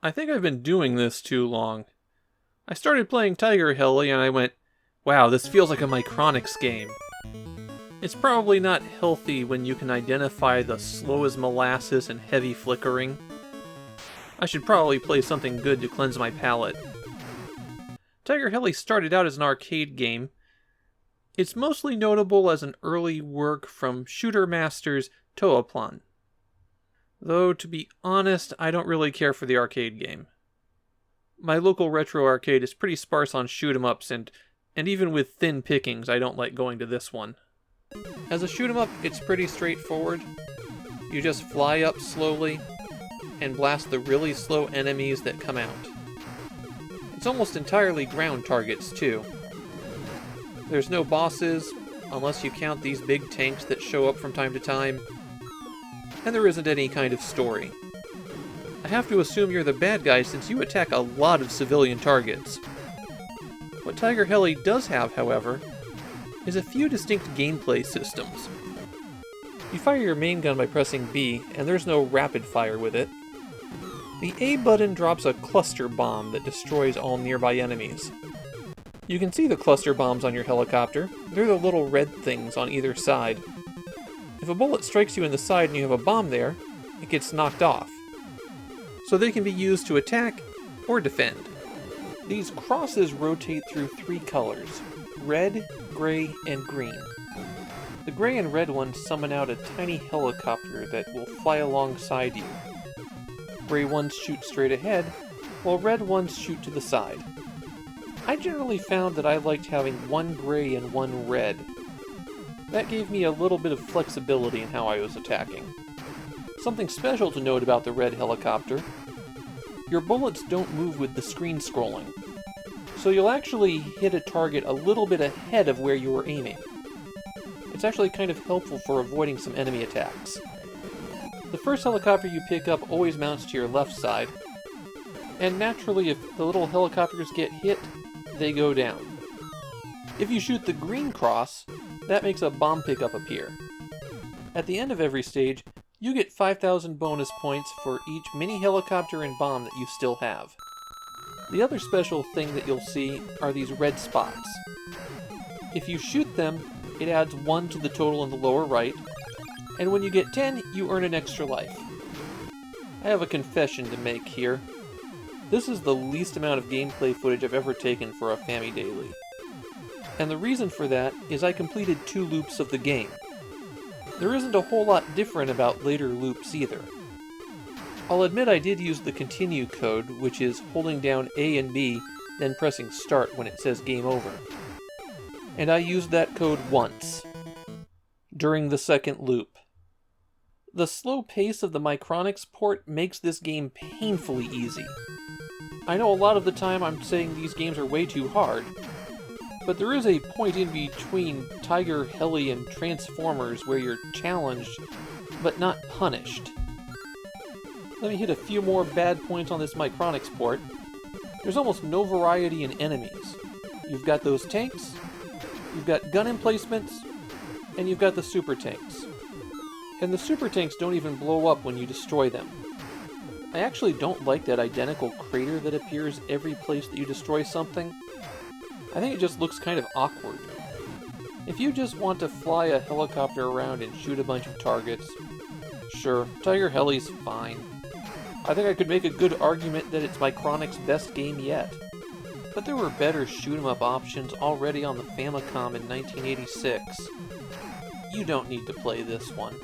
I think I've been doing this too long. I started playing Tiger-Heli and I went, wow, this feels like a Micronics game. It's probably not healthy when you can identify the slow as molasses and heavy flickering. I should probably play something good to cleanse my palate. Tiger-Heli started out as an arcade game. It's mostly notable as an early work from shooter masters Toaplan. Though, to be honest, I don't really care for the arcade game. My local retro arcade is pretty sparse on shoot-em-ups, and even with thin pickings, I don't like going to this one. As a shoot-em-up, it's pretty straightforward. You just fly up slowly and blast the really slow enemies that come out. It's almost entirely ground targets, too. There's no bosses, unless you count these big tanks that show up from time to time, and there isn't any kind of story. I have to assume you're the bad guy since you attack a lot of civilian targets. What Tiger-Heli does have, however, is a few distinct gameplay systems. You fire your main gun by pressing B, and there's no rapid fire with it. The A button drops a cluster bomb that destroys all nearby enemies. You can see the cluster bombs on your helicopter. They're the little red things on either side. If a bullet strikes you in the side and you have a bomb there, it gets knocked off. So they can be used to attack or defend. These crosses rotate through 3 colors: red, gray, and green. The gray and red ones summon out a tiny helicopter that will fly alongside you. Gray ones shoot straight ahead, while red ones shoot to the side. I generally found that I liked having 1 gray and 1 red. That gave me a little bit of flexibility in how I was attacking. Something special to note about the red helicopter: your bullets don't move with the screen scrolling, so you'll actually hit a target a little bit ahead of where you were aiming. It's actually kind of helpful for avoiding some enemy attacks. The first helicopter you pick up always mounts to your left side, and naturally if the little helicopters get hit, they go down. If you shoot the green cross, that makes a bomb pickup appear. At the end of every stage, you get 5,000 bonus points for each mini helicopter and bomb that you still have. The other special thing that you'll see are these red spots. If you shoot them, it adds 1 to the total in the lower right, and when you get 10, you earn an extra life. I have a confession to make here. This is the least amount of gameplay footage I've ever taken for a Famidaily. And the reason for that is I completed 2 loops of the game. There isn't a whole lot different about later loops either. I'll admit I did use the continue code, which is holding down A and B, then pressing start when it says game over. And I used that code once, during the second loop. The slow pace of the Micronics port makes this game painfully easy. I know a lot of the time I'm saying these games are way too hard, but there is a point in between Tiger-Heli and Transformers where you're challenged, but not punished. Let me hit a few more bad points on this Micronics port. There's almost no variety in enemies. You've got those tanks, you've got gun emplacements, and you've got the super tanks. And the super tanks don't even blow up when you destroy them. I actually don't like that identical crater that appears every place that you destroy something. I think it just looks kind of awkward. If you just want to fly a helicopter around and shoot a bunch of targets, sure, Tiger-Heli's fine. I think I could make a good argument that it's Micronics' best game yet. But there were better shoot-em-up options already on the Famicom in 1986. You don't need to play this one.